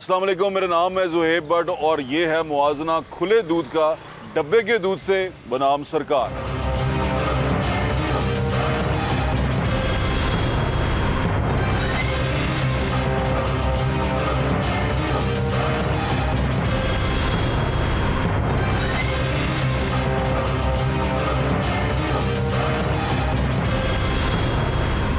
अस्सलाम वालेकुम, मेरा नाम है ज़ुहैब भट्ट और ये है मुआजना खुले दूध का डब्बे के दूध से बनाम सरकार।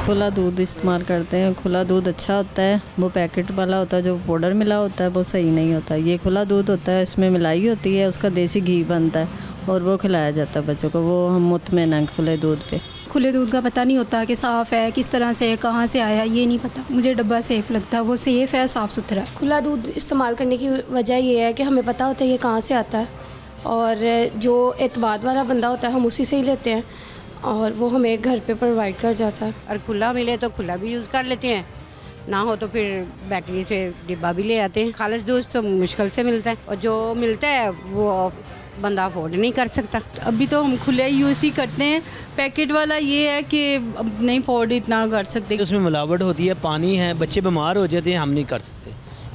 खुला दूध इस्तेमाल करते हैं। खुला दूध अच्छा होता है, वो पैकेट वाला होता है, जो पाउडर मिला होता है वो सही नहीं होता। ये खुला दूध होता है, इसमें मिलाई होती है, उसका देसी घी बनता है और वो खिलाया जाता है बच्चों को। वो हम मुतमईन हैं खुले दूध पे। खुले दूध का पता नहीं होता कि साफ़ है, किस तरह से, कहाँ से आया, ये नहीं पता। मुझे डब्बा सेफ़ लगता है, वो सेफ़ है, साफ़ सुथरा है। खुला दूध इस्तेमाल करने की वजह ये है कि हमें पता होता है ये कहाँ से आता है और जो एतमाद वाला बंदा होता है हम उसी से ही लेते हैं और वो हमें घर पे प्रोवाइड कर जाता है। और खुला मिले तो खुला भी यूज़ कर लेते हैं, ना हो तो फिर बेकरी से डिब्बा भी ले आते हैं। खालिस दूध तो मुश्किल से मिलता है और जो मिलता है वो बंदा अफोर्ड नहीं कर सकता। अभी तो हम खुले यूज़ ही करते हैं। पैकेट वाला ये है कि अब नहीं अफोर्ड इतना कर सकते। उसमें मिलावट होती है, पानी है, बच्चे बीमार हो जाते हैं, हम नहीं कर सकते।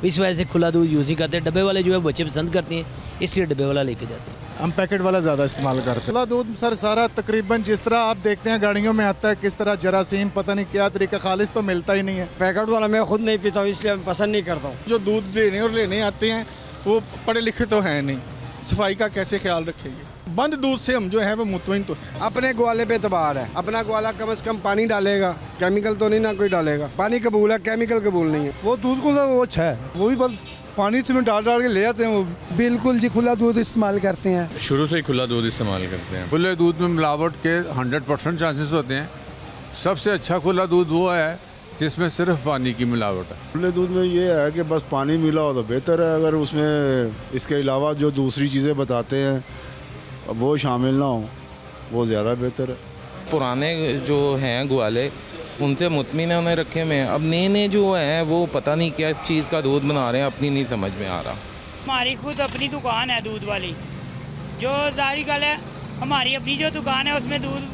इस वजह से खुला दूध यूज़ ही करते हैं। डब्बे वाले जो है बच्चे पसंद करते हैं, इसलिए डब्बे वाला लेके जाते हैं। हम पैकेट वाला ज़्यादा इस्तेमाल करते हैं। खुला दूध सर सारा तकरीबन जिस तरह आप देखते हैं गाड़ियों में आता है, किस तरह जरासीम पता नहीं क्या तरीका, खालिस तो मिलता ही नहीं है। पैकेट वाला मैं खुद नहीं पीता हूँ, इसलिए मैं पसंद नहीं करता हूँ। जो दूध देने और लेने आते हैं वो पढ़े लिखे तो हैं नहीं, सफाई का कैसे ख्याल रखेंगे। बंद दूध से हम जो है वो मुतमईन तो है। अपने ग्वाले पे एतबार है, अपना ग्वाला कम से कम पानी डालेगा, केमिकल तो नहीं ना कोई डालेगा। पानी कबूल है, केमिकल कबूल नहीं है। वो दूध को वो अच्छा है, वो भी बस पानी से डाल के ले आते हैं। वो बिल्कुल जी खुला दूध इस्तेमाल करते हैं, शुरू से ही खुला दूध इस्तेमाल करते हैं। खुले दूध में मिलावट के 100% चांसेस होते हैं। सबसे अच्छा खुला दूध वो है जिसमें सिर्फ पानी की मिलावट है। खुले दूध में ये है कि बस पानी मिला हो तो बेहतर है, अगर उसमें इसके अलावा जो दूसरी चीज़ें बताते हैं वो शामिल ना हो वो ज़्यादा बेहतर है। पुराने जो हैं ग्वाले उनसे मुतमिन उन्हें रखे में, अब नए नए जो हैं वो पता नहीं क्या इस चीज़ का दूध बना रहे हैं, अपनी नहीं समझ में आ रहा। हमारी खुद अपनी दुकान है दूध वाली, जो जाहिर गल है हमारी अपनी जो दुकान है उसमें दूध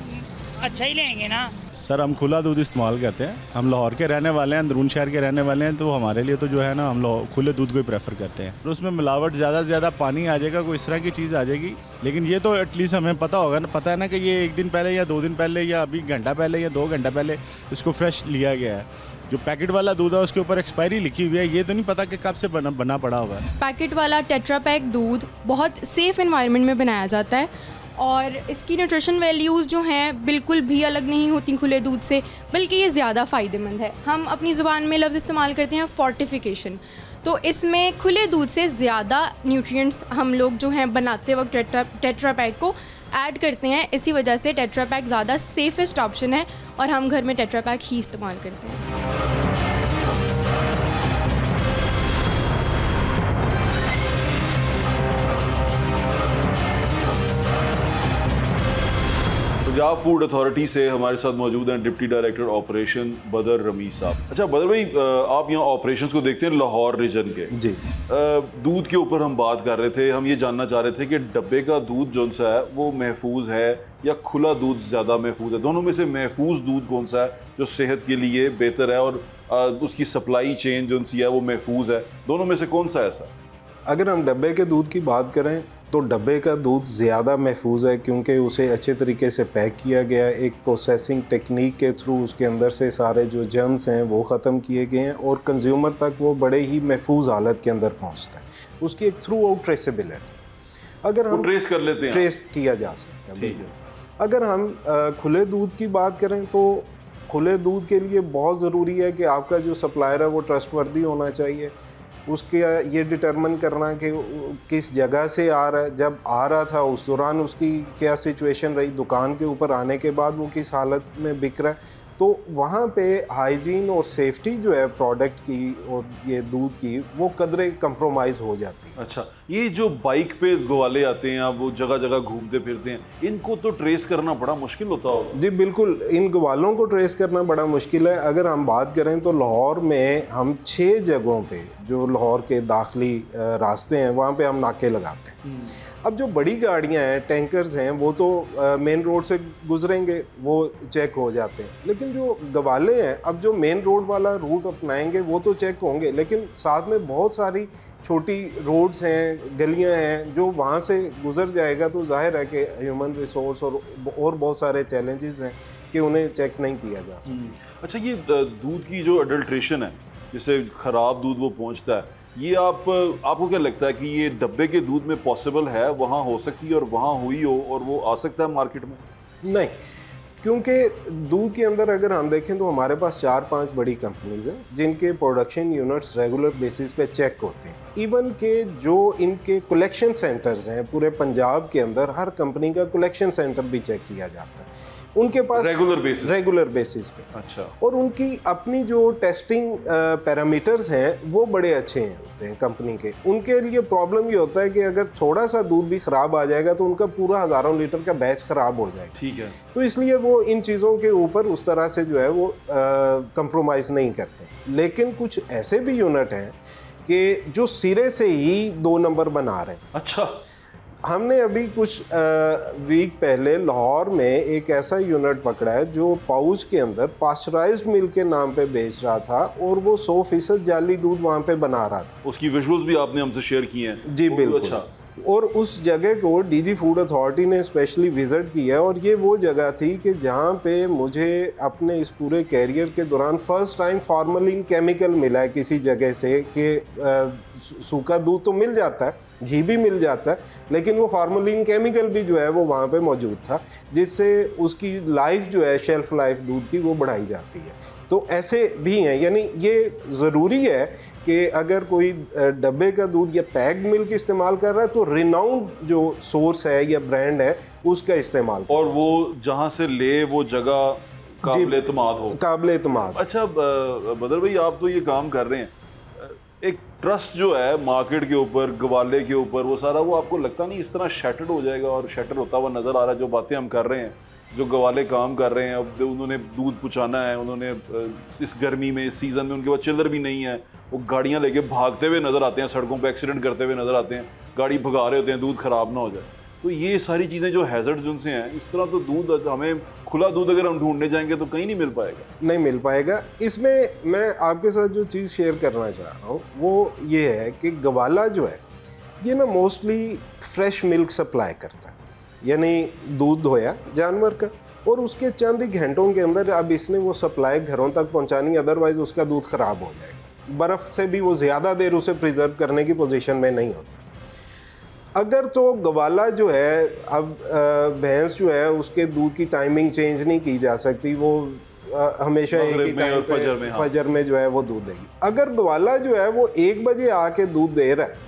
अच्छा ही लेंगे ना। सर हम खुला दूध इस्तेमाल करते हैं, हम लाहौर के रहने वाले हैं, अंदरून शहर के रहने वाले हैं, तो हमारे लिए तो जो है ना हम खुले दूध को ही प्रेफर करते हैं। तो उसमें मिलावट ज़्यादा से ज़्यादा पानी आ जाएगा, कोई इस तरह की चीज़ आ जाएगी, लेकिन ये तो एटलीस्ट हमें पता होगा ना, पता है ना कि ये 1 दिन पहले या 2 दिन पहले या अभी घंटा पहले या 2 घंटा पहले इसको फ्रेश लिया गया है। जो पैकेट वाला दूध है उसके ऊपर एक्सपायरी लिखी हुई है, ये तो नहीं पता कि कब से बना पड़ा हुआ है। पैकेट वाला टेट्रा पैक दूध बहुत सेफ़ एनवायरनमेंट में बनाया जाता है और इसकी न्यूट्रिशन वैल्यूज़ जो हैं बिल्कुल भी अलग नहीं होती खुले दूध से, बल्कि ये ज़्यादा फ़ायदेमंद है। हम अपनी ज़ुबान में लफ्ज़ इस्तेमाल करते हैं फोर्टिफिकेशन, तो इसमें खुले दूध से ज़्यादा न्यूट्रिएंट्स हम लोग जो हैं बनाते वक्त टेट्रा पैक को ऐड करते हैं। इसी वजह से टेट्रा पैक ज़्यादा सेफेस्ट ऑप्शन है और हम घर में टेट्रा पैक ही इस्तेमाल करते हैं। पंजाब फूड अथॉरिटी से हमारे साथ मौजूद हैं डिप्टी डायरेक्टर ऑपरेशन बदर रमीज साहब। अच्छा बदर भाई, आप यहाँ ऑपरेशंस को देखते हैं लाहौर रीजन के जी। दूध के ऊपर हम बात कर रहे थे, हम ये जानना चाह रहे थे कि डब्बे का दूध जो सा है वो महफूज है या खुला दूध ज़्यादा महफूज है? दोनों में से महफूज दूध कौन सा है जो सेहत के लिए बेहतर है और उसकी सप्लाई चेन जो सी है वो महफूज है? दोनों में से कौन सा है ऐसा? अगर हम डब्बे के दूध की बात करें तो डब्बे का दूध ज़्यादा महफूज है, क्योंकि उसे अच्छे तरीके से पैक किया गया है। एक प्रोसेसिंग टेक्निक के थ्रू उसके अंदर से सारे जो जर्म्स हैं वो ख़त्म किए गए हैं और कंज्यूमर तक वो बड़े ही महफूज हालत के अंदर पहुंचता है। उसकी एक थ्रू आउट ट्रेसेबिलिटी, अगर हम ट्रेस कर लेते हैं, ट्रेस किया जा सकता है। अगर हम खुले दूध की बात करें तो खुले दूध के लिए बहुत ज़रूरी है कि आपका जो सप्लायर है वो ट्रस्टवर्दी होना चाहिए। उसके ये डिटरमिन करना कि किस जगह से आ रहा है, जब आ रहा था उस दौरान उसकी क्या सिचुएशन रही, दुकान के ऊपर आने के बाद वो किस हालत में बिक रहा है, तो वहाँ पे हाइजीन और सेफ्टी जो है प्रोडक्ट की और ये दूध की वो कदरे कंप्रोमाइज़ हो जाती है। अच्छा, ये जो बाइक पे ग्वाले आते हैं, आप वो जगह जगह घूमते फिरते हैं, इनको तो ट्रेस करना बड़ा मुश्किल होता होगा? जी बिल्कुल, इन ग्वालों को ट्रेस करना बड़ा मुश्किल है। अगर हम बात करें तो लाहौर में हम 6 जगहों पे जो लाहौर के दाखिली रास्ते हैं वहाँ पे हम नाके लगाते हैं। अब जो बड़ी गाड़ियां हैं, टैंकर्स हैं, वो तो मेन रोड से गुजरेंगे, वो चेक हो जाते हैं। लेकिन जो गवाले हैं, अब जो मेन रोड वाला रूट अपनाएंगे वो तो चेक होंगे, लेकिन साथ में बहुत सारी छोटी रोड्स हैं, गलियां हैं, जो वहाँ से गुजर जाएगा तो जाहिर है कि ह्यूमन रिसोर्स और बहुत सारे चैलेंजेस हैं कि उन्हें चेक नहीं किया जा सकता। अच्छा, ये दूध की जो अडल्ट्रेशन है, जिससे ख़राब दूध वो पहुंचता है, ये आपको क्या लगता है कि ये डब्बे के दूध में पॉसिबल है, वहाँ हो सकती है और वहाँ हुई हो और वो आ सकता है मार्केट में? नहीं, क्योंकि दूध के अंदर अगर हम देखें तो हमारे पास 4-5 बड़ी कंपनीज हैं जिनके प्रोडक्शन यूनिट्स रेगुलर बेसिस पे चेक होते हैं। इवन के जो इनके कलेक्शन सेंटर्स हैं पूरे पंजाब के अंदर, हर कंपनी का कलेक्शन सेंटर भी चेक किया जाता है उनके पास रेगुलर बेसिस पे। अच्छा। और उनकी अपनी जो टेस्टिंग पैरामीटर्स हैं वो बड़े अच्छे हैं होते हैं कंपनी के। उनके लिए प्रॉब्लम ये होता है कि अगर थोड़ा सा दूध भी ख़राब आ जाएगा तो उनका पूरा हज़ारों लीटर का बैच ख़राब हो जाएगा। ठीक है। तो इसलिए वो इन चीज़ों के ऊपर उस तरह से जो है वो कंप्रोमाइज़ नहीं करते। लेकिन कुछ ऐसे भी यूनिट हैं कि जो सिरे से ही 2 नंबर बना रहे हैं। अच्छा। हमने अभी कुछ वीक पहले लाहौर में एक ऐसा यूनिट पकड़ा है जो पाउच के अंदर पास्चराइज्ड मिल्क के नाम पे बेच रहा था और वो 100% जाली दूध वहाँ पे बना रहा था। उसकी विजुअल्स भी आपने हमसे शेयर किए हैं। जी बिल्कुल। अच्छा। और उस जगह को डीजी फूड अथॉरिटी ने स्पेशली विज़िट किया और ये वो जगह थी कि जहाँ पे मुझे अपने इस पूरे कैरियर के दौरान फर्स्ट टाइम फॉर्मलिन केमिकल मिला है किसी जगह से कि सूखा दूध तो मिल जाता है, घी भी मिल जाता है, लेकिन वो फार्मलिन केमिकल भी जो है वो वहाँ पे मौजूद था, जिससे उसकी लाइफ जो है, शेल्फ लाइफ दूध की, वो बढ़ाई जाती है। तो ऐसे भी हैं, यानी ये ज़रूरी है कि अगर कोई डब्बे का दूध या पैक्ड मिल्क इस्तेमाल कर रहा है तो रिनाउंड जो सोर्स है या ब्रांड है उसका इस्तेमाल, और वो जहाँ से ले वो जगह काबिल-ए-एतमाद हो। काबिल-ए-एतमाद। अच्छा बदर भाई, आप तो ये काम कर रहे हैं, एक ट्रस्ट जो है मार्केट के ऊपर, गवाले के ऊपर, वो सारा, वो आपको लगता नहीं इस तरह शैटर्ड हो जाएगा? और शैटर होता हुआ नज़र आ रहा है जो बातें हम कर रहे हैं, जो गवाले काम कर रहे हैं, अब उन्होंने दूध पहुँचाना है, उन्होंने इस गर्मी में, इस सीज़न में उनके पास चिल्लर भी नहीं है, वो गाड़ियाँ लेके भागते हुए नज़र आते हैं, सड़कों पे एक्सीडेंट करते हुए नज़र आते हैं, गाड़ी भगा रहे होते हैं दूध ख़राब ना हो जाए। तो ये सारी चीज़ें जो हैज़र्ड्स उनसे हैं, इस तरह तो दूध, हमें खुला दूध अगर हम ढूंढने जाएंगे तो कहीं नहीं मिल पाएगा। नहीं मिल पाएगा। इसमें मैं आपके साथ जो चीज़ शेयर करना चाह रहा हूँ वो ये है कि गवाला जो है ये ना मोस्टली फ्रेश मिल्क सप्लाई करता है, यानी दूध धोया जानवर का, और उसके चंद ही घंटों के अंदर अब इसने वो सप्लाई घरों तक पहुँचानी, अदरवाइज़ उसका दूध ख़राब हो जाएगा। बर्फ़ से भी वो ज़्यादा देर उसे प्रिजर्व करने की पोजीशन में नहीं होता। अगर तो गवाला जो है, अब भैंस जो है उसके दूध की टाइमिंग चेंज नहीं की जा सकती, वो हमेशा एक ही टाइम पे फजर में जो है वो दूध देगी। अगर गवाला जो है वो 1 बजे आके दूध दे रहा है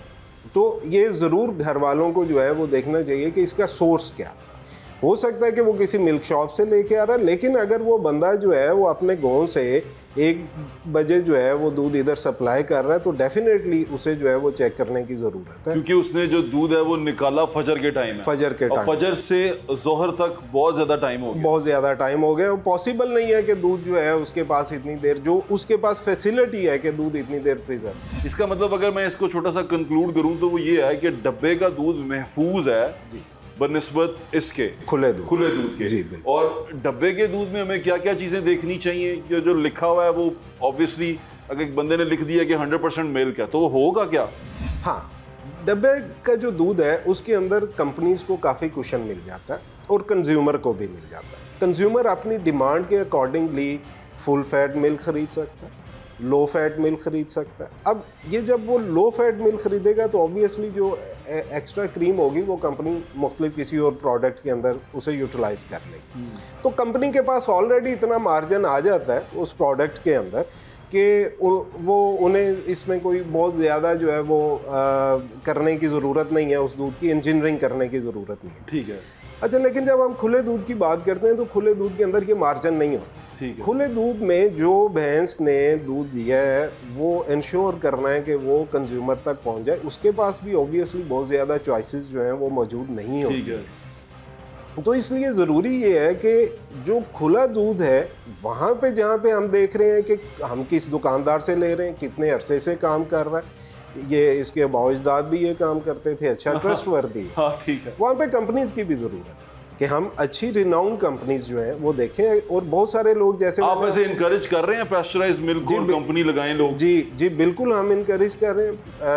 तो ये ज़रूर घर वालों को जो है वो देखना चाहिए कि इसका सोर्स क्या था। हो सकता है कि वो किसी मिल्क शॉप से लेके आ रहा है, लेकिन अगर वो बंदा जो है वो अपने गाँव से 1 बजे जो है वो दूध इधर सप्लाई कर रहा है तो डेफिनेटली उसे जो है वो चेक करने की ज़रूरत है, क्योंकि उसने जो दूध है वो निकाला फजर के टाइम है। फजर के टाइम, फजर से जोहर तक बहुत ज़्यादा टाइम हो गया। बहुत ज़्यादा टाइम हो गया। पॉसिबल नहीं है कि दूध जो है उसके पास इतनी देर, जो उसके पास फैसिलिटी है कि दूध इतनी देर प्रिजर्व। इसका मतलब अगर मैं इसको छोटा सा कंक्लूड करूँ तो वो ये है कि डब्बे का दूध महफूज है जी बनिस्बत इसके खुले दूध के। जी, और डब्बे के दूध में हमें क्या क्या चीज़ें देखनी चाहिए? जो लिखा हुआ है वो ऑब्वियसली अगर एक बंदे ने लिख दिया कि 100% मिल्क है तो वो होगा क्या? हाँ, डब्बे का जो दूध है उसके अंदर कंपनीज को काफ़ी कुशन मिल जाता है और कंज्यूमर को भी मिल जाता है। कंज्यूमर अपनी डिमांड के अकॉर्डिंगली फुल फैट मिल्क खरीद सकता है, लो फैट मिल्क खरीद सकता है। अब ये जब वो लो फैट मिल्क खरीदेगा तो ऑब्वियसली जो एक्स्ट्रा क्रीम होगी वो कंपनी मुख्तलिफ किसी और प्रोडक्ट के अंदर उसे यूटिलाइज कर लेगी। तो कंपनी के पास ऑलरेडी इतना मार्जिन आ जाता है उस प्रोडक्ट के अंदर कि वो उन्हें इसमें कोई बहुत ज़्यादा जो है वो करने की ज़रूरत नहीं है, उस दूध की इंजीनियरिंग करने की ज़रूरत नहीं है। ठीक है। अच्छा, लेकिन जब हम खुले दूध की बात करते हैं तो खुले दूध के अंदर ये मार्जिन नहीं होता। खुले दूध में जो भैंस ने दूध दिया है वो इंश्योर करना है कि वो कंज्यूमर तक पहुंच जाए। उसके पास भी ऑब्वियसली बहुत ज़्यादा चॉइसेस जो हैं वो मौजूद नहीं होती है। तो इसलिए ज़रूरी ये है कि जो खुला दूध है वहाँ पे जहाँ पे हम देख रहे हैं कि हम किस दुकानदार से ले रहे हैं, कितने अरसे से काम कर रहा है, ये इसके अबाउजदाद भी ये काम करते थे, अच्छा ट्रस्टवर्दी है। हाँ ठीक है। वहाँ पे कंपनीज की भी ज़रूरत है कि हम अच्छी रिनाउंड कंपनीज जो हैं वो देखें, और बहुत सारे लोग जैसे आप ऐसे इनकरेज कर रहे हैं पैस्चराइज्ड मिल्क को, कंपनी लगाएं लोग? जी बिल्कुल, हम इनकरेज कर रहे हैं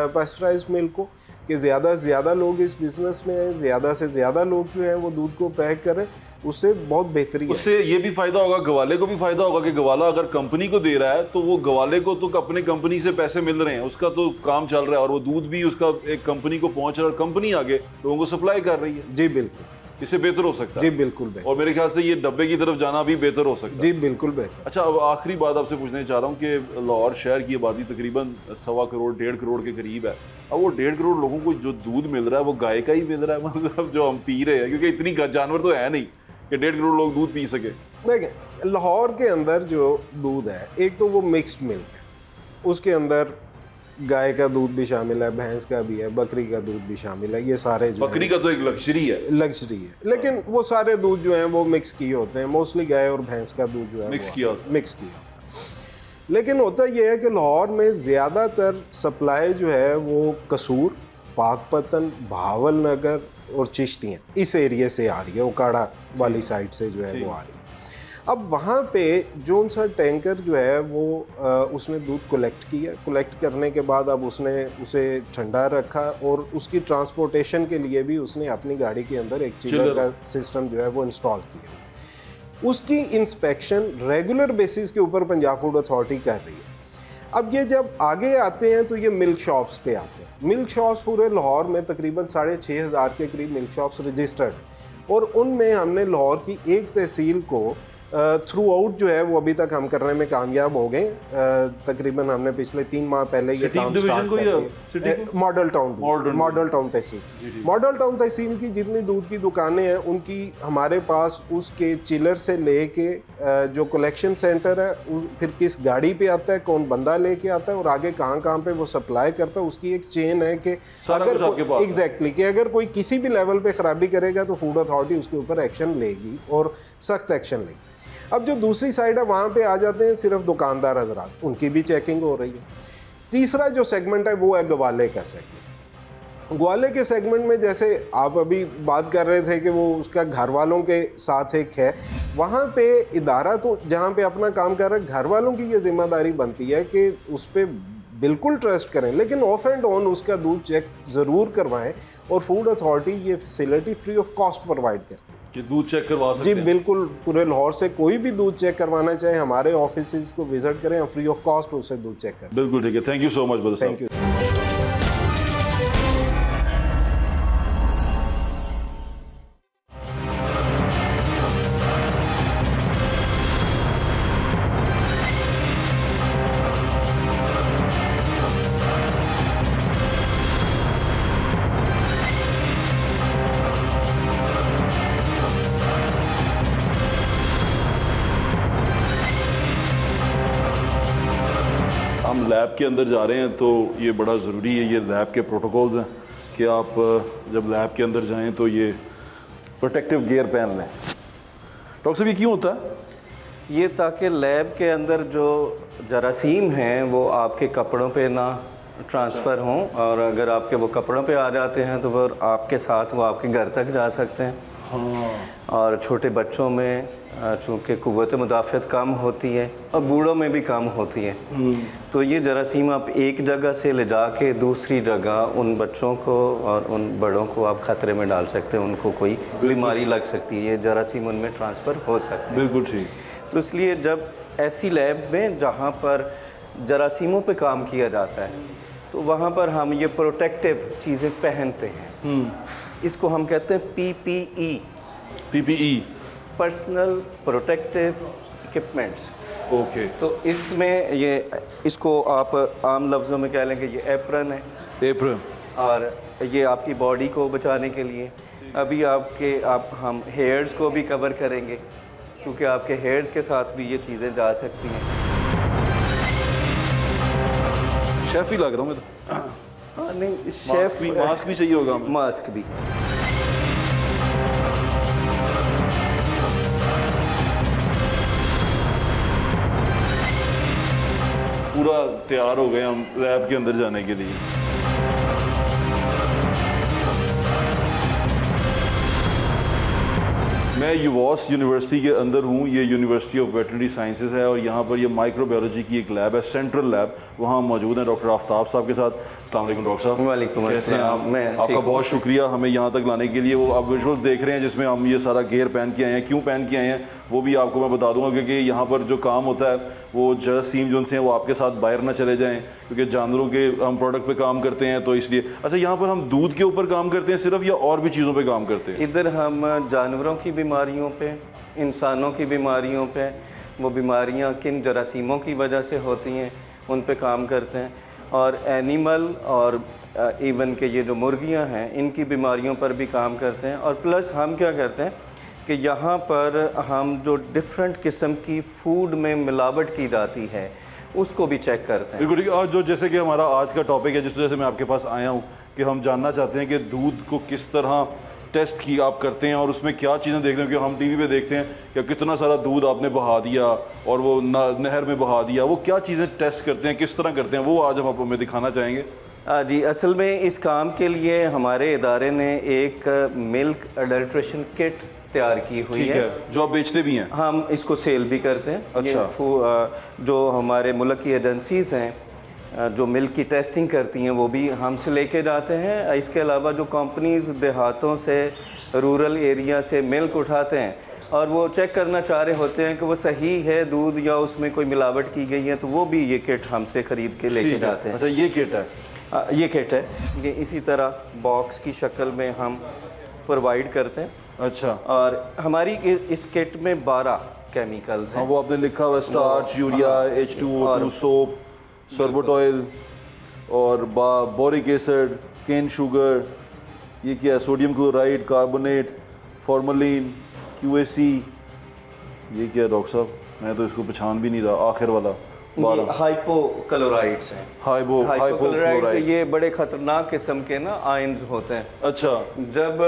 पैस्चराइज्ड मिल्क को कि ज़्यादा से ज़्यादा लोग इस बिज़नेस में आए, ज़्यादा से ज़्यादा लोग जो हैं वो दूध को पैक करें, उससे बहुत बेहतरी है। उससे ये भी फायदा होगा, गवाले को भी फायदा होगा कि गवाला अगर कंपनी को दे रहा है तो वो गवाले को तो अपने कंपनी से पैसे मिल रहे हैं, उसका तो काम चल रहा है, और वो दूध भी उसका एक कंपनी को पहुंच रहा है और कंपनी आगे लोगों को सप्लाई कर रही है। जी बिल्कुल, इससे बेहतर हो सकता है। जी बिल्कुल बेहतर। और मेरे ख्याल से ये डब्बे की तरफ जाना भी बेहतर हो सकता है। जी बिल्कुल बेहतर। अच्छा, अब आखिरी बात आपसे पूछना चाह रहा हूँ कि लाहौर शहर की आबादी तकरीबन 1.25 करोड़ 1.5 करोड़ के करीब है। अब वो 1.5 करोड़ लोगों को जो दूध मिल रहा है वो गाय का ही मिल रहा है, मतलब जो हम पी रहे हैं, क्योंकि इतनी जानवर तो है नहीं कि 1.5 करोड़ लोग दूध पी सके। देखें, लाहौर के अंदर जो दूध है, एक तो वो मिक्स्ड मिल्क है, उसके अंदर गाय का दूध भी शामिल है, भैंस का भी है, बकरी का दूध भी शामिल है, ये सारे जो बकरी का तो एक लग्जरी है, लेकिन वो सारे दूध जो हैं वो मिक्स किए होते हैं। मोस्टली गाय और भैंस का दूध जो है मिक्स किया होता है। लेकिन होता यह है कि लाहौर में ज़्यादातर सप्लाई जो है वो कसूर, पाकपतन, बहावल नगर और चिश्तियाँ इस एरिया से आ रही है, उकाड़ा वाली साइड से जो है वो आ रही है। अब वहाँ पे जो सा टैंकर जो है वो उसने दूध कलेक्ट किया, कलेक्ट करने के बाद अब उसने उसे ठंडा रखा, और उसकी ट्रांसपोर्टेशन के लिए भी उसने अपनी गाड़ी के अंदर एक चिलर का सिस्टम जो है वो इंस्टॉल किया। उसकी इंस्पेक्शन रेगुलर बेसिस के ऊपर पंजाब फूड अथॉरिटी कर रही है। अब ये जब आगे आते हैं तो ये मिल्क शॉप्स पे आते हैं। मिल्क शॉप्स पूरे लाहौर में तकरीबन 6,500 के करीब मिल्क शॉप्स रजिस्टर्ड हैं, और उनमें हमने लाहौर की एक तहसील को थ्रू आउट जो है वो अभी तक हम करने में कामयाब हो गए। तकरीबन हमने पिछले 3 माह पहले ये काम स्टार्ट किया। मॉडल टाउन तहसील की जितनी दूध की दुकानें हैं उनकी हमारे पास उसके चिलर से लेके जो कलेक्शन सेंटर है, फिर किस गाड़ी पे आता है, कौन बंदा लेके आता है और आगे कहाँ पे वो सप्लाई करता है, उसकी एक चेन है कि अगर एग्जैक्टली कि अगर कोई किसी भी लेवल पे खराबी करेगा तो फूड अथॉरिटी उसके ऊपर एक्शन लेगी और सख्त एक्शन लेगी। अब जो दूसरी साइड है वहाँ पे आ जाते हैं सिर्फ दुकानदार हजरात, उनकी भी चेकिंग हो रही है। तीसरा जो सेगमेंट है वो है गवाले का सेगमेंट। ग्वाले के सेगमेंट में जैसे आप अभी बात कर रहे थे कि वो उसका घर वालों के साथ एक है, वहाँ पे इदारा तो जहाँ पे अपना काम कर रहा है, घर वालों की ये जिम्मेदारी बनती है कि उस पर बिल्कुल ट्रस्ट करें, लेकिन ऑफ एंड ऑन उसका दूध चेक ज़रूर करवाएं, और फूड अथॉरिटी ये facility free of cost provide करती है कि दूध चेक करवा सकते हैं। जी बिल्कुल, पूरे लाहौर से कोई भी दूध चेक करवाना चाहे हमारे ऑफिस को विजिट करें, फ्री ऑफ कॉस्ट उसे दूध चेक करें। बिल्कुल ठीक है, thank you so much brother. Thank you. हम लैब के अंदर जा रहे हैं तो ये बड़ा ज़रूरी है, ये लैब के प्रोटोकॉल्स हैं कि आप जब लैब के अंदर जाएं तो ये प्रोटेक्टिव गियर पहन लें। डॉक्टर साहब ये क्यों होता है? ये ताकि लैब के अंदर जो जरासीम हैं वो आपके कपड़ों पे ना ट्रांसफ़र हों, और अगर आपके वो कपड़ों पे आ जाते हैं तो फिर आपके साथ वो आपके घर तक जा सकते हैं। और छोटे बच्चों में चूँकि क़ुव्वत मुदाफ़अत कम होती है और बूढ़ों में भी कम होती है, तो ये जरासीम आप एक जगह से ले जा के दूसरी जगह उन बच्चों को और उन बड़ों को आप ख़तरे में डाल सकते हैं, उनको कोई बीमारी लग सकती है, ये जरासीम उनमें ट्रांसफ़र हो सकते हैं। बिल्कुल ठीक। तो इसलिए जब ऐसी लैब्स में जहाँ पर जरासीमों पे काम किया जाता है तो वहाँ पर हम ये प्रोटेक्टिव चीज़ें पहनते हैं। इसको हम कहते हैं PPE, personal protective equipments. Okay. तो इसमें ये इसको आप आम लफ्ज़ों में कह लेंगे ये एप्रन है, एप्रन, और ये आपकी बॉडी को बचाने के लिए। अभी हम हेयर्स को भी कवर करेंगे क्योंकि आपके हेयर्स के साथ भी ये चीज़ें जा सकती हैं। शेफ ही लग रहा हूँ मैं तो। हाँ नहीं, शेफ मास्क भी चाहिए होगा। मास्क भी है। पूरा तैयार हो गए हम लैब के अंदर जाने के लिए। मैं यूवॉस यूनिवर्सिटी के अंदर हूँ। ये यूनिवर्सिटी ऑफ वेटरनरी साइंसेज है और यहाँ पर ये माइक्रोबायोलॉजी की एक लैब है, सेंट्रल लैब। वहाँ मौजूद हैं डॉक्टर आफ्ताब साहब के साथ। अस्सलाम वालेकुम डॉक्टर साहब। वालेकुम कैसे हैं आप? मैं आपका बहुत शुक्रिया हमें यहाँ तक लाने के लिए। वो आप विजुअल्स देख रहे हैं जिसमें हम ये सारा गेयर पहन के आए हैं। क्यों पहन के आए हैं वो भी आपको मैं बता दूँगा, क्योंकि यहाँ पर जो काम होता है वो जरासीम जो उनसे हैं वो आपके साथ बाहर ना चले जाएँ, क्योंकि जानवरों के हम प्रोडक्ट पर काम करते हैं तो इसलिए। अच्छा, यहाँ पर हम दूध के ऊपर काम करते हैं सिर्फ या और भी चीज़ों पर काम करते हैं? इधर हम जानवरों की बीमारियों पे, इंसानों की बीमारियों पे, वो बीमारियां किन जरासीमों की वजह से होती हैं उन पे काम करते हैं, और एनिमल और इवन के ये जो मुर्गियां हैं इनकी बीमारियों पर भी काम करते हैं। और प्लस हम क्या करते हैं कि यहाँ पर हम जो डिफरेंट किस्म की फूड में मिलावट की जाती है उसको भी चेक करते हैं। बिल्कुल। और जो जैसे कि हमारा आज का टॉपिक है, जिस वजह से मैं आपके पास आया हूँ कि हम जानना चाहते हैं कि दूध को किस तरह टेस्ट की आप करते हैं और उसमें क्या चीज़ें देखते हैं, क्योंकि हम टीवी पे देखते हैं कि कितना सारा दूध आपने बहा दिया और वो नहर में बहा दिया। वो क्या चीज़ें टेस्ट करते हैं, किस तरह करते हैं, वो आज हम आपको हमें दिखाना चाहेंगे। जी, असल में इस काम के लिए हमारे इदारे ने एक मिल्क अडल्ट्रेशन किट तैयार की हुई है, जो आप बेचते भी हैं। हम इसको सेल भी करते हैं। अच्छा। जो हमारे मुल्क की एजेंसीज़ हैं जो मिल्क की टेस्टिंग करती हैं वो भी हमसे लेके जाते हैं। इसके अलावा जो कंपनीज़ देहातों से, रूरल एरिया से मिल्क उठाते हैं और वो चेक करना चाह रहे होते हैं कि वो सही है दूध या उसमें कोई मिलावट की गई है, तो वो भी ये किट हमसे ख़रीद के लेके जाते हैं। अच्छा, ये किट है? ये किट है, ये इसी तरह बॉक्स की शक्ल में हम प्रोवाइड करते हैं। अच्छा। और हमारी इस किट में 12 केमिकल्स हैं। वो आपने लिखा हुआ स्टार्च, यूरिया, H2O2, सोप, सरबट ऑयल और बोरिक एसिड, केन शुगर, ये क्या है, sodium chloride, carbonate, formalin, QAC, ये क्या है डॉक्टर साहब? मैं तो इसको पहचान भी नहीं रहा। आखिर वाला हाइपोक्लोराइड्स हैं। हाइपोक्लोराइड्स ये बड़े ख़तरनाक किस्म के ना आयन्स होते हैं। अच्छा। जब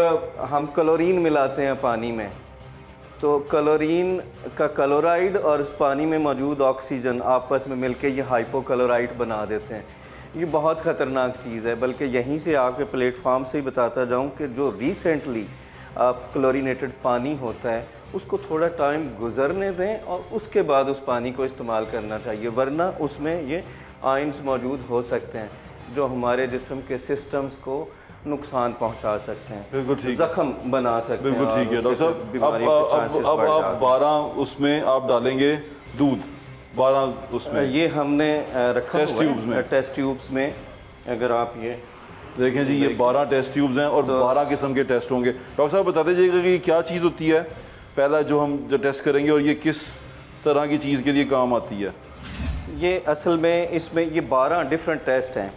हम क्लोरीन मिलाते हैं पानी में तो क्लोरीन का क्लोराइड और उस पानी में मौजूद ऑक्सीजन आपस में मिलके ये हाइपोक्लोराइड बना देते हैं। ये बहुत ख़तरनाक चीज़ है। बल्कि यहीं से आपके प्लेटफार्म से ही बताता जाऊं कि जो रिसेंटली आप क्लोरीनेटेड पानी होता है उसको थोड़ा टाइम गुजरने दें और उसके बाद उस पानी को इस्तेमाल करना चाहिए, वरना उसमें ये आयन्स मौजूद हो सकते हैं जो हमारे जिस्म के सिस्टम्स को नुकसान पहुंचा सकते हैं। बिल्कुल ठीक, जख्म बना सकते हैं। बिल्कुल ठीक है डॉक्टर साहब। अब आप 12 उसमें आप डालेंगे दूध, 12 उसमें ये हमने रखा टेस्ट ट्यूब्स में। टेस्ट ट्यूब्स में अगर आप ये देखें जी, ये 12 टेस्ट ट्यूब्स हैं और 12 किस्म के टेस्ट होंगे। डॉक्टर साहब बता दीजिएगा कि क्या चीज़ होती है पहला जो हम जो टेस्ट करेंगे और ये किस तरह की चीज़ के लिए काम आती है? ये असल में इसमें ये 12 डिफरेंट टेस्ट हैं।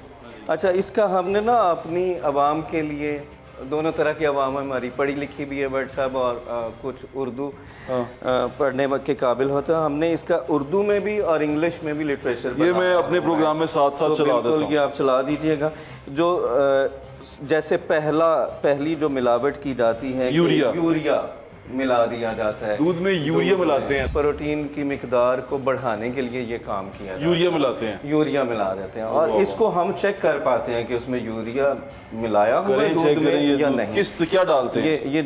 अच्छा, इसका हमने ना अपनी आवाम के लिए, दोनों तरह की आवाम हमारी पढ़ी लिखी भी है बट साहब और कुछ उर्दू पढ़ने के काबिल होता है, हमने इसका उर्दू में भी और इंग्लिश में भी लिटरेचर ये मैं अपने प्रोग्राम में साथ साथ चला देता हूँ। ये आप चला दीजिएगा। जो जैसे पहली जो मिलावट की जाती है यूरिया मिला दिया जाता है दूध में। यूरिया मिलाते हैं प्रोटीन की मिकदार को बढ़ाने के लिए ये काम किया जाता है। यूरिया मिलाते हैं, यूरिया मिला देते हैं और इसको हम चेक कर पाते हैं कि उसमें यूरिया मिलाया हुआ है दूध में या नहीं। किस क्या डालते हैं? ये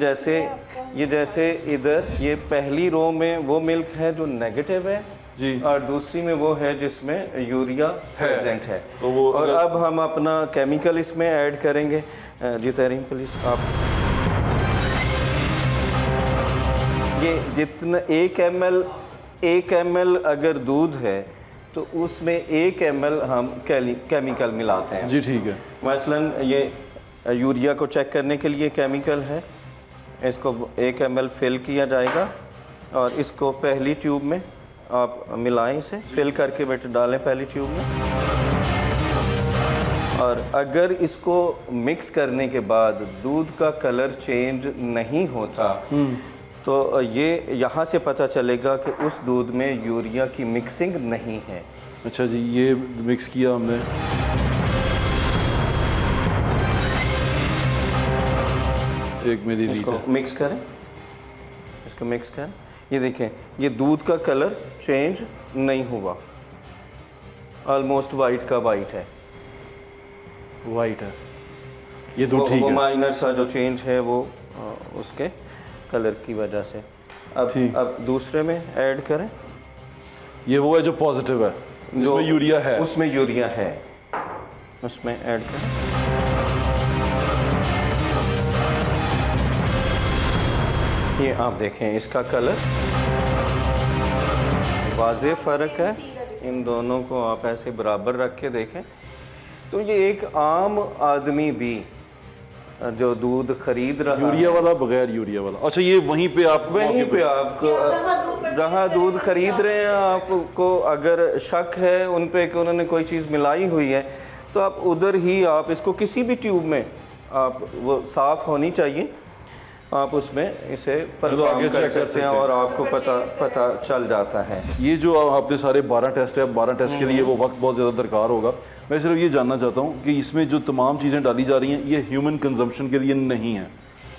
जैसे इधर ये पहली रो में वो मिल्क है जो नेगेटिव है जी, और दूसरी में वो है जिसमें यूरिया प्रेजेंट है। तो वो और अब हम अपना केमिकल इसमें ऐड करेंगे। जी तहरीम प्लीज आप ये जितना 1 ml अगर दूध है तो उसमें 1 ml हम केमिकल मिलाते हैं। जी ठीक है। मसलन ये यूरिया को चेक करने के लिए केमिकल है, इसको 1 ml फिल किया जाएगा और इसको पहली ट्यूब में आप मिलाएं, इसे फिल करके बेटे डालें पहली ट्यूब में। और अगर इसको मिक्स करने के बाद दूध का कलर चेंज नहीं होता तो ये यहाँ से पता चलेगा कि उस दूध में यूरिया की मिक्सिंग नहीं है। अच्छा जी, ये मिक्स किया हमने। एक मेरी इसको मिक्स करें, इसको मिक्स करें। ये देखें, ये दूध का कलर चेंज नहीं हुआ। ऑलमोस्ट वाइट का वाइट है, वाइट है ये तो ठीक है। माइनर सा जो चेंज है वो उसके कलर की वजह से। अब दूसरे में ऐड करें, ये वो है जो पॉजिटिव है, जिसमें यूरिया है, उसमें यूरिया है, उसमें ऐड करें। ये आप देखें इसका कलर वाज़ेह फ़र्क है, इन दोनों को आप ऐसे बराबर रख के देखें तो ये एक आम आदमी भी जो दूध खरीद रहा यूरिया वाला बगैर यूरिया वाला, अच्छा ये वहीं पे आपको जहाँ दूध खरीद रहे हैं आपको अगर शक है उन पे कि उन्होंने कोई चीज़ मिलाई हुई है तो आप उधर ही आप इसको किसी भी ट्यूब में आप वो साफ़ होनी चाहिए, आप उसमें इसे परफॉर्म कर सकते हैं और आपको पता चल जाता है। ये जो आपने सारे 12 टेस्ट है, 12 टेस्ट के लिए वो वक्त बहुत ज़्यादा दरकार होगा। मैं सिर्फ ये जानना चाहता हूँ कि इसमें जो तमाम चीज़ें डाली जा रही हैं ये ह्यूमन कंजम्पशन के लिए नहीं है,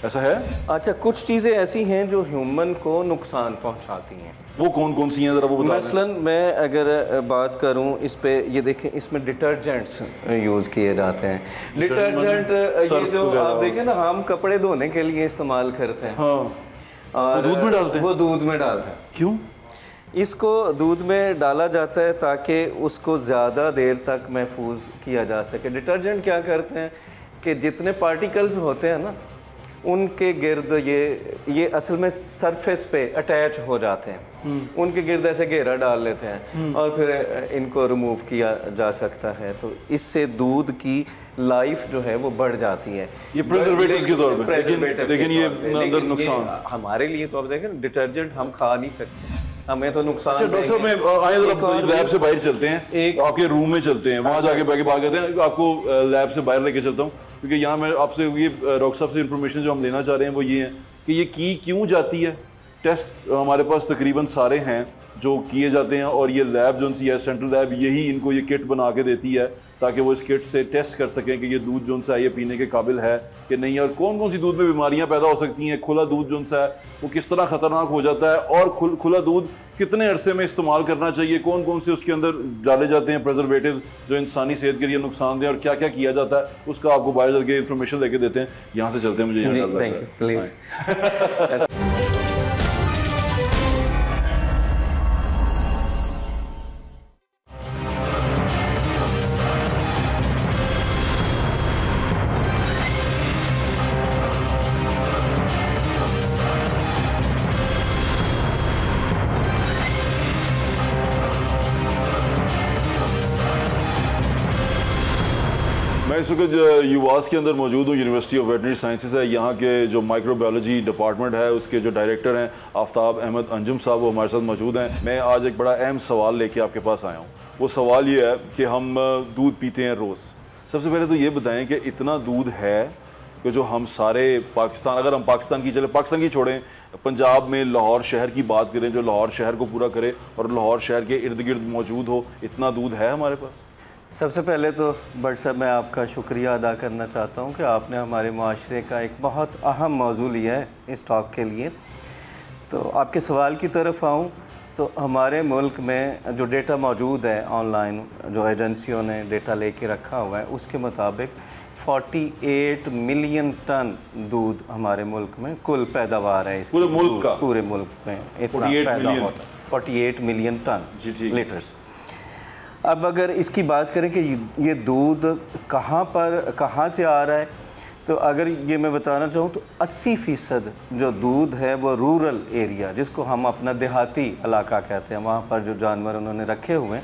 ऐसा है? अच्छा, कुछ चीज़ें ऐसी हैं जो ह्यूमन को नुकसान पहुँचाती हैं। वो कौन कौन सी हैं ज़रा वो बता दें। मसलन मैं अगर बात करूं इस पे, ये देखें इसमें डिटर्जेंट्स यूज़ किए जाते हैं। डिटर्जेंट ये जो आप देखें ना हम कपड़े धोने के लिए इस्तेमाल करते हैं, और दूध में डालते हैं, वो दूध में डालते हैं। क्यों? इसको दूध में डाला जाता है ताकि उसको ज़्यादा देर तक महफूज किया जा सके। डिटर्जेंट क्या करते हैं कि जितने पार्टिकल्स होते हैं ना उनके गिर्द ये असल में सरफेस पे अटैच हो जाते हैं, उनके गिर्द ऐसे घेरा डाल लेते हैं और फिर इनको रिमूव किया जा सकता है, तो इससे दूध की लाइफ जो है वो बढ़ जाती है। ये प्रिजर्वेटिव्स के तौर पे, लेकिन ये अंदर नुकसान हमारे लिए तो आप देखें डिटर्जेंट हम खा नहीं सकते, हमें तो नुकसान। अच्छा डॉक्टर साहब, मैं आए जरा लैब से बाहर चलते हैं, एक आपके रूम में चलते हैं, वहाँ जाके बात करते हैं, आपको लैब से बाहर लेके चलता हूँ क्योंकि यहाँ मैं आपसे ये डॉक्टर साहब से इन्फॉर्मेशन जो हम लेना चाह रहे हैं वो ये है कि ये की क्यों जाती है। टेस्ट हमारे पास तकरीबन सारे हैं जो किए जाते हैं और ये लैब जो सी है सेंट्रल लैब यही इनको ये किट बना के देती है ताकि वो इस किट से टेस्ट कर सकें कि ये दूध जो सा है ये पीने के काबिल है कि नहीं, और कौन कौन सी दूध में बीमारियां पैदा हो सकती हैं, खुला दूध जो सा है वो किस तरह ख़तरनाक हो जाता है और खुला दूध कितने अरसे में इस्तेमाल करना चाहिए, कौन कौन से उसके अंदर डाले जाते हैं प्रिजर्वेटिव्स जो इंसानी सेहत के लिए नुकसानदेह और क्या क्या किया जाता है, उसका आपको बाहर चल के इन्फॉर्मेशन लेके देते हैं। यहाँ से चलते हैं, मुझे यहाँ मैं इस वक्त युवास के अंदर मौजूद हूँ, यूनिवर्सिटी ऑफ वेटनरी साइंसेज है, यहाँ के जो माइक्रोबायोलॉजी डिपार्टमेंट है उसके जो डायरेक्टर हैं आफ्ताब अहमद अंजुम साहब वो हमारे साथ मौजूद हैं। मैं आज एक बड़ा अहम सवाल लेके आपके पास आया हूँ। वो सवाल ये है कि हम दूध पीते हैं रोज़। सबसे पहले तो ये बताएं कि इतना दूध है कि जो हम सारे पाकिस्तान, अगर हम पाकिस्तान की छोड़ें, पंजाब में लाहौर शहर की बात करें जो लाहौर शहर को पूरा करे और लाहौर शहर के इर्द गिर्द मौजूद हो, इतना दूध है हमारे पास? सबसे पहले तो बट साहब मैं आपका शुक्रिया अदा करना चाहता हूँ कि आपने हमारे माशरे का एक बहुत अहम मौजू लिया है इस टॉक के लिए। तो आपके सवाल की तरफ आऊँ तो हमारे मुल्क में जो डेटा मौजूद है ऑनलाइन, जो एजेंसियों ने डेटा लेके रखा हुआ है, उसके मुताबिक 48 मिलियन टन दूध हमारे मुल्क में कुल पैदावार है। पूरे मुल्क का? पूरे मुल्क में इतना पैदा होता है 48 मिलियन टन लीटर्स। अब अगर इसकी बात करें कि ये दूध कहाँ से आ रहा है, तो अगर ये मैं बताना चाहूँ तो 80% जो दूध है वो रूरल एरिया, जिसको हम अपना देहाती इलाका कहते हैं, वहाँ पर जो जानवर उन्होंने रखे हुए हैं,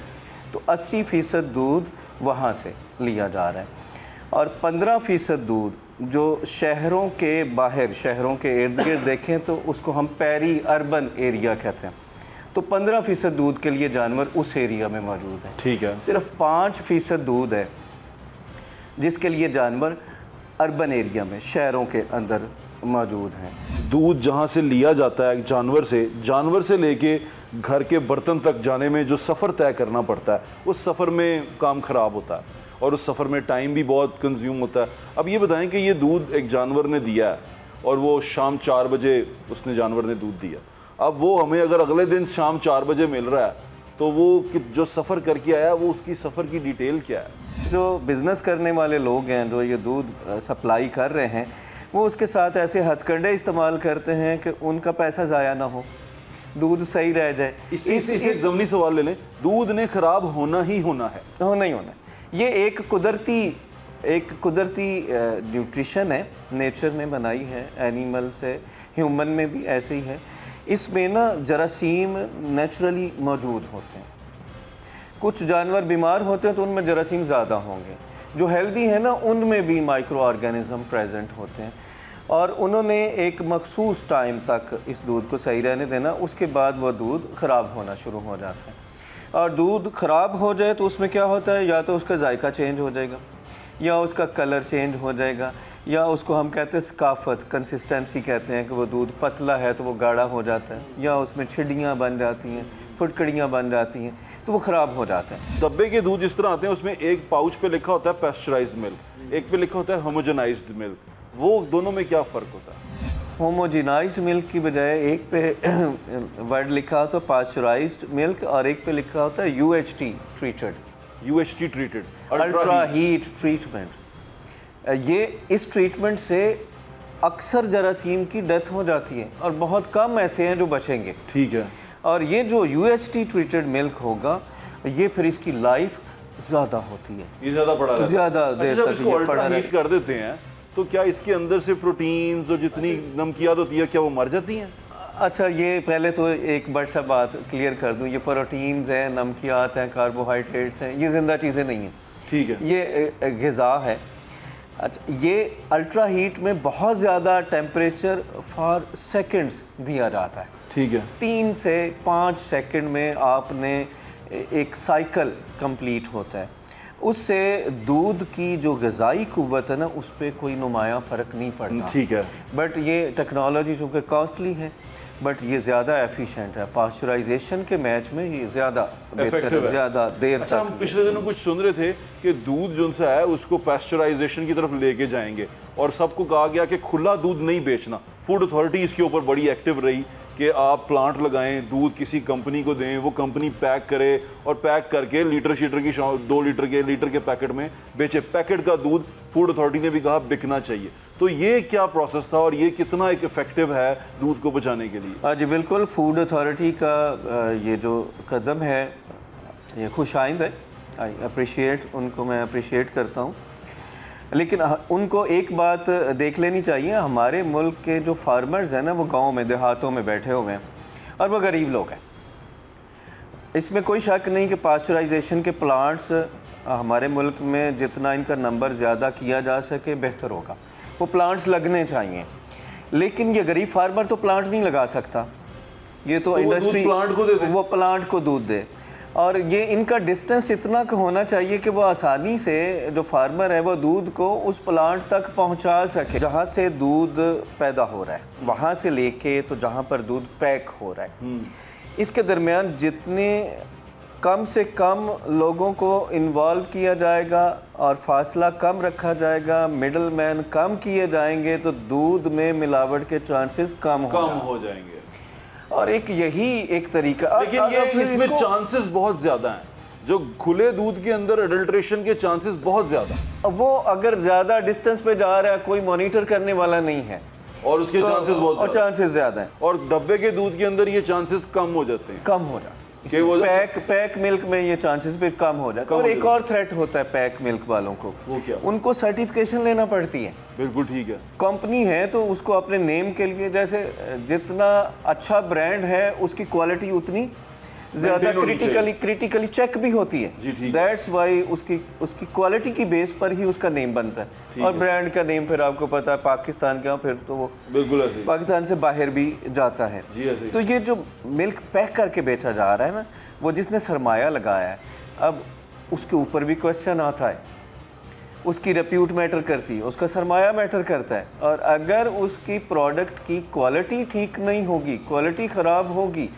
तो 80% दूध वहाँ से लिया जा रहा है। और 15% दूध जो शहरों के बाहर, शहरों के इर्द गिर्द देखें तो उसको हम पेरी अर्बन एरिया कहते हैं, तो 15% दूध के लिए जानवर उस एरिया में मौजूद है। ठीक है। सिर्फ 5% दूध है जिसके लिए जानवर अर्बन एरिया में, शहरों के अंदर मौजूद हैं। दूध जहाँ से लिया जाता है जानवर से लेके घर के बर्तन तक जाने में जो सफ़र तय करना पड़ता है, उस सफ़र में काम ख़राब होता है और उस सफ़र में टाइम भी बहुत कंज्यूम होता है। अब ये बताएं कि ये दूध एक जानवर ने दिया है और वो शाम 4 बजे उसने जानवर ने दूध दिया, अब वो हमें अगर अगले दिन शाम 4 बजे मिल रहा है तो वो जो सफ़र करके आया वो उसकी सफ़र की डिटेल क्या है? जो बिज़नेस करने वाले लोग हैं जो ये दूध सप्लाई कर रहे हैं वो उसके साथ ऐसे हथकंडे इस्तेमाल करते हैं कि उनका पैसा ज़ाया ना हो, दूध सही रह जाए। इस ज़मीनी सवाल ले लें, दूध ने ख़राब होना ही होना है, होना ही होना है। ये एक कुदरती न्यूट्रिशन है, नेचर ने बनाई है, एनिमल से ह्यूमन में भी ऐसे ही है। इसमें ना जरासीम नेचुरली मौजूद होते हैं। कुछ जानवर बीमार होते हैं तो उनमें जरासीम ज़्यादा होंगे, जो हेल्दी है ना उनमें भी माइक्रो ऑर्गेनिज़म प्रेजेंट होते हैं। और उन्होंने एक मखसूस टाइम तक इस दूध को सही रहने देना, उसके बाद वह दूध ख़राब होना शुरू हो जाता है। और दूध ख़राब हो जाए तो उसमें क्या होता है, या तो उसका जायका चेंज हो जाएगा, या उसका कलर चेंज हो जाएगा, या उसको हम कहते हैं सकाफत, कंसिस्टेंसी कहते हैं कि वो दूध पतला है तो वो गाढ़ा हो जाता है, या उसमें छिड़ियाँ बन जाती हैं, फुटकड़ियाँ बन जाती हैं, तो वो ख़राब हो जाता है। डब्बे के दूध जिस तरह आते हैं उसमें एक पाउच पे लिखा होता है पैस्चराइज्ड मिल्क, एक पे लिखा होता है होमोजेनाइज्ड मिल्क, वो दोनों में क्या फ़र्क होता है? होमोजेनाइज्ड मिल्क की बजाय एक पे वर्ड लिखा होता है पास्चराइज्ड मिल्क और एक पे लिखा होता है UHT treated, ultra heat treatment. ये इस ट्रीटमेंट से अक्सर जरासीम की डेथ हो जाती है और बहुत कम ऐसे हैं जो बचेंगे। ठीक है। और ये जो UHT ट्रीटेड मिल्क होगा ये फिर इसकी लाइफ ज़्यादा होती है, ये ज़्यादा पड़ा रहता है। ज़्यादा देर जब तक इसको ये अल्ट्रा पड़ा हीट कर देते हैं तो क्या इसके अंदर से प्रोटीन्स और जितनी नमकियात होती है क्या वो मर जाती हैं? अच्छा, ये पहले तो एक बड़ी सा बात क्लियर कर दूं, ये प्रोटीन्स हैं, नमकियात हैं, कार्बोहाइड्रेट्स हैं, ये ज़िंदा चीज़ें नहीं हैं। ठीक है। ये ग़िज़ा है। अच्छा, ये अल्ट्रा हीट में बहुत ज़्यादा टेम्परेचर फॉर सेकंड्स दिया जाता है। ठीक है। 3 से 5 सेकंड में आपने एक साइकिल कंप्लीट होता है, उससे दूध की जो ग़िज़ाई क़ुव्वत है ना उस पर कोई नुमाया फ़र्क नहीं पड़ता। ठीक है। बट ये टेक्नोलॉजी चूँकि कॉस्टली है बट ये ज़्यादा एफिशिएंट है, पास्चराइजेशन के मैच में ये ज़्यादा बेहतर है, ज़्यादा देर तक। हम पिछले दिनों कुछ सुन रहे थे कि दूध जो सा है उसको पास्चराइजेशन की तरफ लेके जाएंगे और सबको कहा गया कि खुला दूध नहीं बेचना। फूड अथॉरिटी इसके ऊपर बड़ी एक्टिव रही कि आप प्लांट लगाएं, दूध किसी कंपनी को दें, वो कंपनी पैक करे और पैक करके लीटर की 2 लीटर के पैकेट में बेचे। पैकेट का दूध फूड अथॉरिटी ने भी कहा बिकना चाहिए। तो ये क्या प्रोसेस था और ये कितना एक इफेक्टिव है दूध को बचाने के लिए? हाँ जी बिल्कुल, फूड अथॉरिटी का ये जो कदम है ये खुशाइंद है, आई अप्रिशिएट उनको, मैं अप्रिशिएट करता हूँ। लेकिन उनको एक बात देख लेनी चाहिए, हमारे मुल्क के जो फार्मर्स हैं ना वो गांव में देहातों में बैठे हुए हैं और वो गरीब लोग हैं। इसमें कोई शक नहीं कि पास्चराइजेशन के प्लांट्स हमारे मुल्क में जितना इनका नंबर ज़्यादा किया जा सके बेहतर होगा, वो प्लांट्स लगने चाहिए। लेकिन ये गरीब फार्मर तो प्लांट नहीं लगा सकता, ये तो इंडस्ट्री प्लांट को दे दे, वो प्लांट को दूध दे। और ये इनका डिस्टेंस इतना होना चाहिए कि वो आसानी से जो फार्मर है वो दूध को उस प्लांट तक पहुंचा सके जहाँ से दूध पैदा हो रहा है, वहाँ से लेके तो जहाँ पर दूध पैक हो रहा है। इसके दरमियान जितने कम से कम लोगों को इन्वॉल्व किया जाएगा और फासला कम रखा जाएगा, मिडल मैन कम किए जाएंगे तो दूध में मिलावट के चांसेस कम हो जाएंगे। और एक यही एक तरीका, लेकिन ये इसमें चांसेस बहुत ज़्यादा हैं, जो खुले दूध के अंदर अडल्ट्रेशन के चांसेस बहुत ज़्यादा। वो अगर ज़्यादा डिस्टेंस पे जा रहा है, कोई मॉनिटर करने वाला नहीं है और उसके चांसेस बहुत और चांसेस ज़्यादा हैं। और डब्बे के दूध के अंदर ये चांसेस कम हो जाते हैं, कम हो जाते हैं। पैक मिल्क में ये चांसेस भी कम हो जाते हैं। और एक और थ्रेट होता है पैक मिल्क वालों को, वो क्या? उनको सर्टिफिकेशन लेना पड़ती है। बिल्कुल ठीक है। कंपनी है तो उसको अपने नेम के लिए, जैसे जितना अच्छा ब्रांड है उसकी क्वालिटी उतनी ज़्यादा क्रिटिकली चेक भी होती है। दैट्स वाई उसकी क्वालिटी की बेस पर ही उसका नेम बनता है। और ब्रांड का नेम फिर आपको पता है पाकिस्तान का, फिर तो वो बिल्कुल ऐसे पाकिस्तान से बाहर भी जाता है। तो ये जो मिल्क पैक करके बेचा जा रहा है ना, वो जिसने सरमाया लगाया है, अब उसके ऊपर भी क्वेश्चन आता है। उसकी रेप्यूट मैटर करती है, उसका सरमाया मैटर करता है। और अगर उसकी प्रोडक्ट की क्वालिटी ठीक नहीं होगी, क्वालिटी ख़राब होगी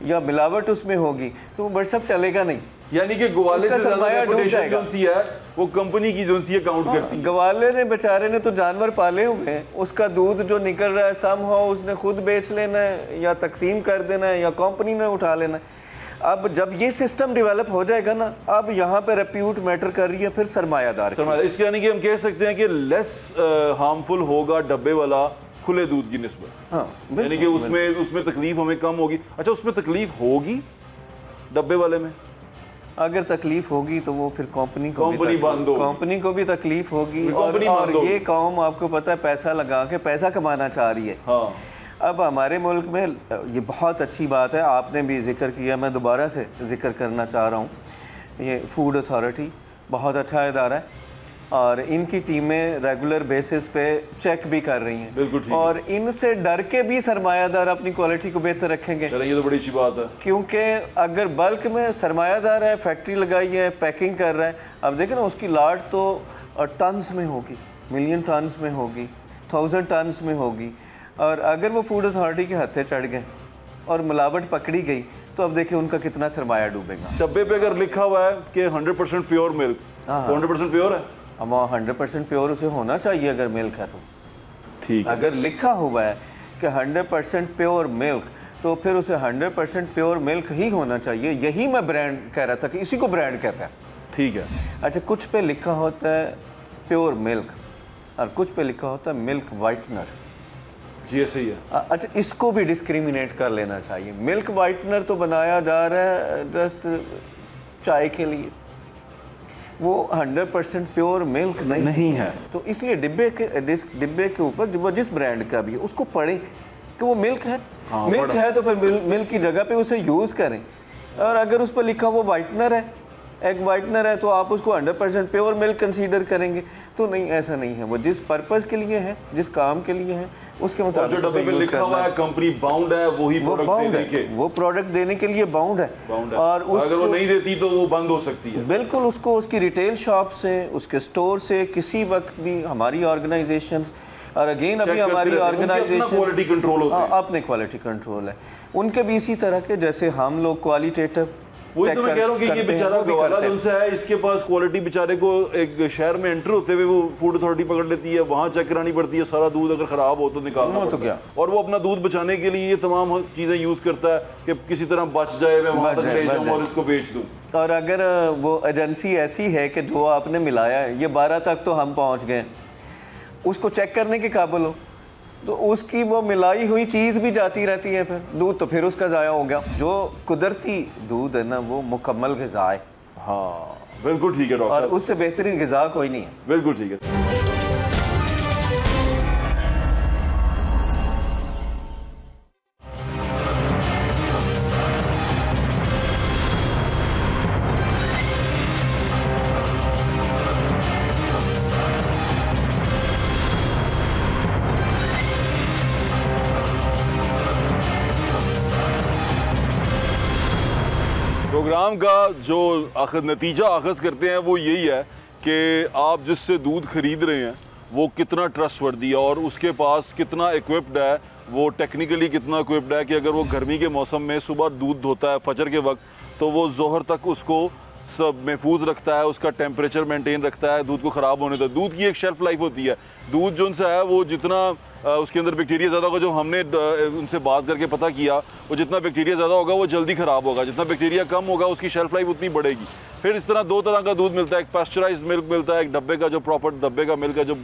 या मिलावट उसमें होगी तो वो व्हाट्सएप चलेगा नहीं। यानी कि गवाले से ज़्यादा रेपुटेशन जो सी है वो कंपनी की जो सी है काउंट करती है। गवाले ने बेचारे ने तो जानवर पाले हुए हैं, उसका दूध जो निकल रहा है सम हो उसने खुद बेच लेना है या तकसीम कर देना है या कंपनी ने उठा लेना है। अब जब ये सिस्टम डेवलप हो जाएगा ना, अब यहाँ पे रेप्यूट मैटर कर रही है फिर सरमायादार। इसके यानी कि हम कह सकते हैं कि लेस हार्मफुल होगा डब्बे वाला खुले दूध की निस्बत। हाँ, यानी कि उसमें तकलीफ हमें कम होगी। अच्छा, उसमें तकलीफ होगी डब्बे वाले में? अगर तकलीफ होगी तो वो फिर कंपनी को भी तकलीफ होगी। और ये कौम आपको पता है पैसा लगा के पैसा कमाना चाह रही है। हाँ। अब हमारे मुल्क में ये बहुत अच्छी बात है, आपने भी जिक्र किया, मैं दोबारा से जिक्र करना चाह रहा हूँ, ये फूड अथॉरिटी बहुत अच्छा इदारा है और इनकी टीमें रेगुलर बेसिस पे चेक भी कर रही हैं। बिल्कुल ठीक। और इनसे डर के भी सरमायादार अपनी क्वालिटी को बेहतर रखेंगे। चलिए, ये तो बड़ी अच्छी बात है, क्योंकि अगर बल्क में सरमायादार है, फैक्ट्री लगाई है, पैकिंग कर रहा है, अब देखें ना उसकी लाट तो टन्स में होगी, मिलियन टन्स में होगी, 1000 टन्स में होगी। और अगर वो फूड अथॉरिटी के हत्थे चढ़ गए और मिलावट पकड़ी गई तो अब देखिए उनका कितना सरमाया डूबेगा। डब्बे पे अगर लिखा हुआ है कि 100% प्योर मिल्क, तो 100% प्योर है। अब 100% प्योर उसे होना चाहिए अगर मिल्क है तो ठीक है। अगर लिखा हुआ है कि 100% प्योर मिल्क तो फिर उसे 100% प्योर मिल्क ही होना चाहिए। यही मैं ब्रांड कह रहा था कि इसी को ब्रांड कहता है। ठीक है। अच्छा, कुछ पे लिखा होता है प्योर मिल्क और कुछ पे लिखा होता है मिल्क वाइटनर। जी ऐसे ही है। अच्छा, इसको भी डिस्क्रिमिनेट कर लेना चाहिए। मिल्क वाइटनर तो बनाया जा रहा है जस्ट चाय के लिए, वो 100% प्योर मिल्क नहीं है। तो इसलिए डिब्बे के ऊपर वो जिस ब्रांड का भी है उसको पढ़ें कि वो मिल्क है। हाँ, मिल्क है तो फिर मिल्क की जगह पे उसे यूज़ करें। और अगर उस पर लिखा वो वाइटनर है, एग वाइटनर है, तो आप उसको 100% प्योर मिल्क कंसीडर करेंगे। तो नहीं, ऐसा नहीं है। वो जिस पर्पज़ के लिए है, जिस काम के लिए है, उसके मुताबिक जो डब्बे पे लिखा हुआ है कंपनी बाउंड है, वही वो प्रोडक्ट देने के लिए बाउंड है। और अगर वो नहीं देती तो वो बंद हो सकती है। बिल्कुल, उसको उसकी रिटेल शॉप से, उसके स्टोर से किसी वक्त भी हमारी ऑर्गेनाइजेशन और अगेन अभी हमारी ऑर्गेनाइजेशन क्वालिटी कंट्रोल होता है, अपने क्वालिटी कंट्रोल है। उनके भी इसी तरह के जैसे हम लोग क्वालिटेटिव, वही तो मैं कह रहा हूँ कि ये बेचारा गवाला जो उनसे है, इसके पास क्वालिटी बेचारे को एक शहर में एंटर होते हुए वो फूड अथॉरिटी पकड़ लेती है, वहाँ चेक करानी पड़ती है, सारा दूध अगर ख़राब हो तो निकालना तो क्या। और वो अपना दूध बचाने के लिए ये तमाम चीज़ें यूज़ करता है कि किसी तरह बच जाए, मैं वहाँ तक ले जाऊँ और इसको बेच दूँ। और अगर वो एजेंसी ऐसी है कि जो आपने मिलाया है ये 12 तक तो हम पहुँच गए, उसको चेक करने के काबिल हो तो उसकी वो मिलाई हुई चीज़ भी जाती रहती है, फिर दूध तो फिर उसका ज़ाया हो गया। जो कुदरती दूध है ना, वो मुकम्मल ग़िज़ा है। हाँ बिल्कुल ठीक है डॉक्टर और उससे बेहतरीन ग़िज़ा कोई नहीं है। बिल्कुल ठीक है। प्रोग्राम का जो नतीजा अखज़ करते हैं वो यही है कि आप जिससे दूध ख़रीद रहे हैं वो कितना ट्रस्टवर्दी है और उसके पास कितना इक्विप्ड है, वो टेक्निकली कितना इक्विप्ड है कि अगर वो गर्मी के मौसम में सुबह दूध धोता है फजर के वक्त तो वो ज़ोहर तक उसको सब महफूज रखता है, उसका टेम्परेचर मेंटेन रखता है, दूध को ख़राब होने तक। दूध की एक शेल्फ़ लाइफ होती है। दूध जो उनसे है वो जितना उसके अंदर बैक्टीरिया ज़्यादा होगा, जो हमने उनसे बात करके पता किया, वो जितना बैक्टीरिया ज़्यादा होगा वो जल्दी ख़राब होगा, जितना बैक्टीरिया कम होगा उसकी शेल्फ़ लाइफ उतनी बढ़ेगी। फिर इस तरह दो तरह का दूध मिलता है, एक पास्चराइज्ड मिल्क मिलता है, एक डब्बे का जो प्रॉपर डब्बे का मिल्क है जो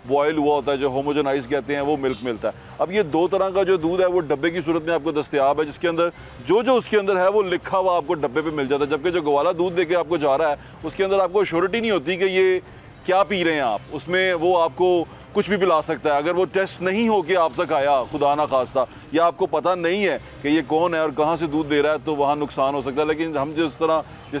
बॉयल हुआ होता है, जो होमोजेनाइज कहते हैं, वो मिल्क मिलता है। अब ये दो तरह का जो दूध है वो डब्बे की सूरत में आपको दस्तयाब है, जिसके अंदर जो उसके अंदर है वो लिखा हुआ आपको डब्बे पे मिल जाता है। जबकि जो गवाला दूध देके आपको जा रहा है उसके अंदर आपको श्योरिटी नहीं होती कि ये क्या पी रहे हैं आप, उसमें वो आपको कुछ भी पिला सकता है। अगर वो टेस्ट नहीं हो के आप तक आया खुदा ना खास्ता, या आपको पता नहीं है कि ये कौन है और कहाँ से दूध दे रहा है, तो वहाँ नुकसान हो सकता है। लेकिन हम जिस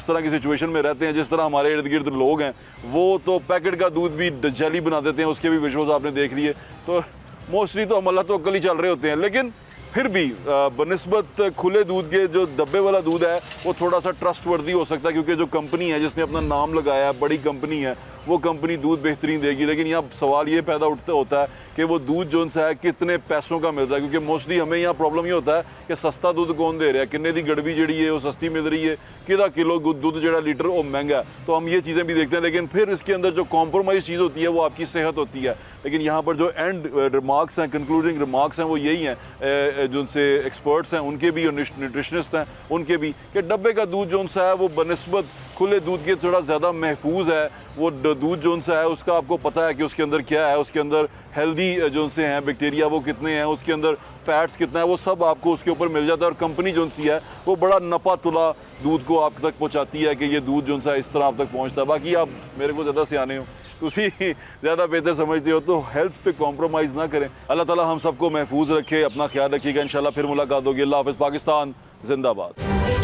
तरह की सिचुएशन में रहते हैं, जिस तरह हमारे इर्द गिर्द लोग हैं, वो तो पैकेट का दूध भी जेली बना देते हैं, उसके भी विजुअल्स आपने देख लिए। तो मोस्टली तो हम अल्लाह तो अक्ल ही चल रहे होते हैं, लेकिन फिर भी बनिस्बत खुले दूध के जो डब्बे वाला दूध है वो थोड़ा सा ट्रस्टवर्दी हो सकता है, क्योंकि जो कंपनी है जिसने अपना नाम लगाया है, बड़ी कंपनी है, वो कंपनी दूध बेहतरीन देगी। लेकिन यहाँ सवाल ये पैदा होता है कि वो दूध जो उनसे है कितने पैसों का मिलता है, क्योंकि मोस्टली हमें यहाँ प्रॉब्लम ये होता है कि सस्ता दूध कौन दे रहा है, किन्ने दी गड़वी जड़ी है वो सस्ती मिल रही है, कि किलो दूध जो लीटर वो महंगा है, तो हम ये चीज़ें भी देखते हैं। लेकिन फिर इसके अंदर जो कॉम्प्रोमाइज़ चीज़ होती है वो आपकी सेहत होती है। लेकिन यहाँ पर जो एंड रिमार्क्स हैं, कंक्लूडिंग रिमार्क्स हैं, वो यही हैं जो उनसे एक्सपर्ट्स हैं उनके भी और न्यूट्रिशनिस्ट हैं उनके भी, कि डब्बे का दूध जो सा है वो बनस्बत खुले दूध के थोड़ा ज़्यादा महफूज है। वो दूध जो सा है उसका आपको पता है कि उसके अंदर क्या है, उसके अंदर हेल्दी जो से हैं बैक्टीरिया वो कितने हैं, उसके अंदर फैट्स कितना है, वो सब आपको उसके ऊपर मिल जाता है। और कंपनी जो सी है वो बड़ा नपा तुला दूध को आप तक पहुँचाती है कि ये दूध जो सा इस तरह आप तक पहुँचता है। बाकी आप मेरे को ज़्यादा सियाने हो, तुसी ज़्यादा बेहतर समझते हो, तो हेल्थ पे कॉम्प्रोमाइज़ ना करें। अल्लाह ताला हम सबको महफूज रखे, अपना ख्याल रखिएगा। इंशाल्लाह फिर मुलाकात होगी। अल्लाह हाफ़िज़। पाकिस्तान जिंदाबाद।